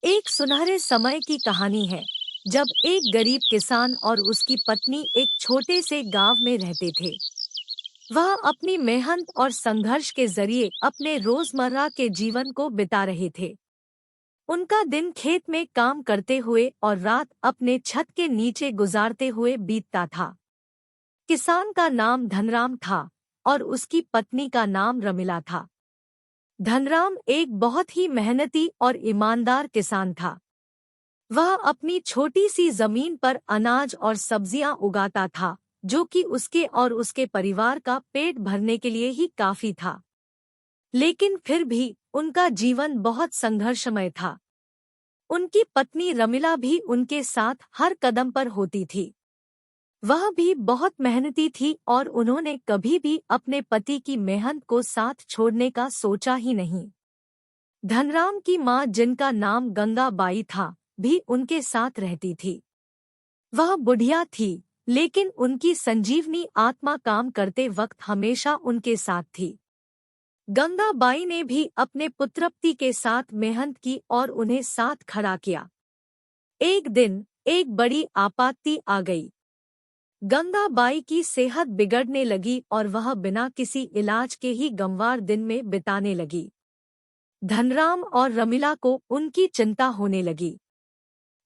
एक सुनहरे समय की कहानी है जब एक गरीब किसान और उसकी पत्नी एक छोटे से गांव में रहते थे। वह अपनी मेहनत और संघर्ष के जरिए अपने रोजमर्रा के जीवन को बिता रहे थे। उनका दिन खेत में काम करते हुए और रात अपने छत के नीचे गुजारते हुए बीतता था। किसान का नाम धनराम था और उसकी पत्नी का नाम रमिला था। धनराम एक बहुत ही मेहनती और ईमानदार किसान था। वह अपनी छोटी सी जमीन पर अनाज और सब्जियां उगाता था, जो कि उसके और उसके परिवार का पेट भरने के लिए ही काफी था। लेकिन फिर भी उनका जीवन बहुत संघर्षमय था। उनकी पत्नी रमिला भी उनके साथ हर कदम पर होती थी। वह भी बहुत मेहनती थी और उन्होंने कभी भी अपने पति की मेहनत को साथ छोड़ने का सोचा ही नहीं। धनराम की मां, जिनका नाम गंगा बाई था, भी उनके साथ रहती थी। वह बुढ़िया थी, लेकिन उनकी संजीवनी आत्मा काम करते वक्त हमेशा उनके साथ थी। गंगा बाई ने भी अपने पुत्रप्ति के साथ मेहनत की और उन्हें साथ खड़ा किया। एक दिन एक बड़ी आपत्ति आ गई। गंगा बाई की सेहत बिगड़ने लगी और वह बिना किसी इलाज के ही गमवार दिन में बिताने लगी। धनराम और रमिला को उनकी चिंता होने लगी।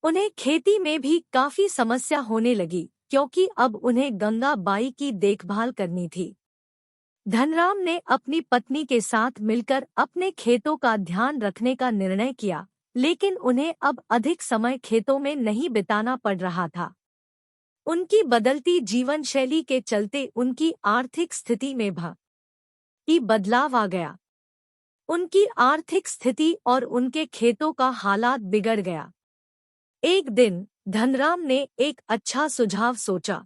उन्हें खेती में भी काफी समस्या होने लगी, क्योंकि अब उन्हें गंगा बाई की देखभाल करनी थी। धनराम ने अपनी पत्नी के साथ मिलकर अपने खेतों का ध्यान रखने का निर्णय किया, लेकिन उन्हें अब अधिक समय खेतों में नहीं बिताना पड़ रहा था। उनकी बदलती जीवन शैली के चलते उनकी आर्थिक स्थिति में भी बदलाव आ गया। उनकी आर्थिक स्थिति और उनके खेतों का हालात बिगड़ गया। एक दिन धनराम ने एक अच्छा सुझाव सोचा।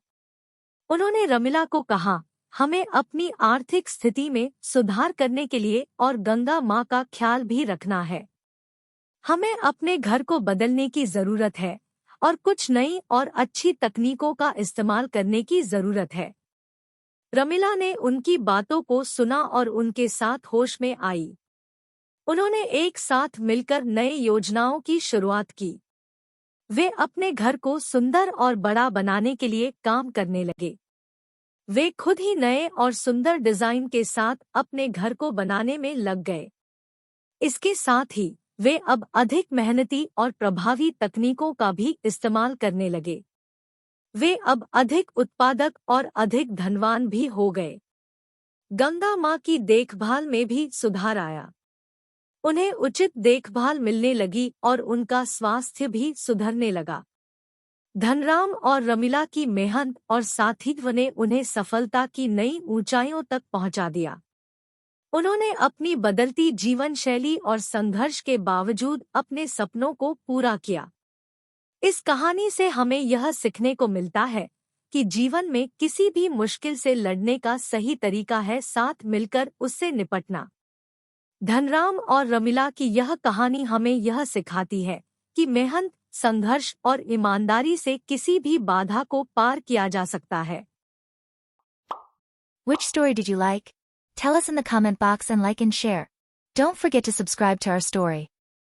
उन्होंने रमिला को कहा, हमें अपनी आर्थिक स्थिति में सुधार करने के लिए और गंगा माँ का ख्याल भी रखना है। हमें अपने घर को बदलने की जरूरत है और कुछ नई और अच्छी तकनीकों का इस्तेमाल करने की जरूरत है। रमिला ने उनकी बातों को सुना और उनके साथ होश में आई। उन्होंने एक साथ मिलकर नई योजनाओं की शुरुआत की। वे अपने घर को सुंदर और बड़ा बनाने के लिए काम करने लगे। वे खुद ही नए और सुंदर डिजाइन के साथ अपने घर को बनाने में लग गए। इसके साथ ही वे अब अधिक मेहनती और प्रभावी तकनीकों का भी इस्तेमाल करने लगे। वे अब अधिक उत्पादक और अधिक धनवान भी हो गए। गंगा माँ की देखभाल में भी सुधार आया। उन्हें उचित देखभाल मिलने लगी और उनका स्वास्थ्य भी सुधरने लगा। धनराम और रमिला की मेहनत और साथीत्व ने उन्हें सफलता की नई ऊंचाइयों तक पहुंचा दिया। उन्होंने अपनी बदलती जीवन शैली और संघर्ष के बावजूद अपने सपनों को पूरा किया। इस कहानी से हमें यह सीखने को मिलता है कि जीवन में किसी भी मुश्किल से लड़ने का सही तरीका है साथ मिलकर उससे निपटना। धनराम और रमिला की यह कहानी हमें यह सिखाती है कि मेहनत, संघर्ष और ईमानदारी से किसी भी बाधा को पार किया जा सकता है। Which story did you like? Tell us in the comment box and like and share. Don't forget to subscribe to our story.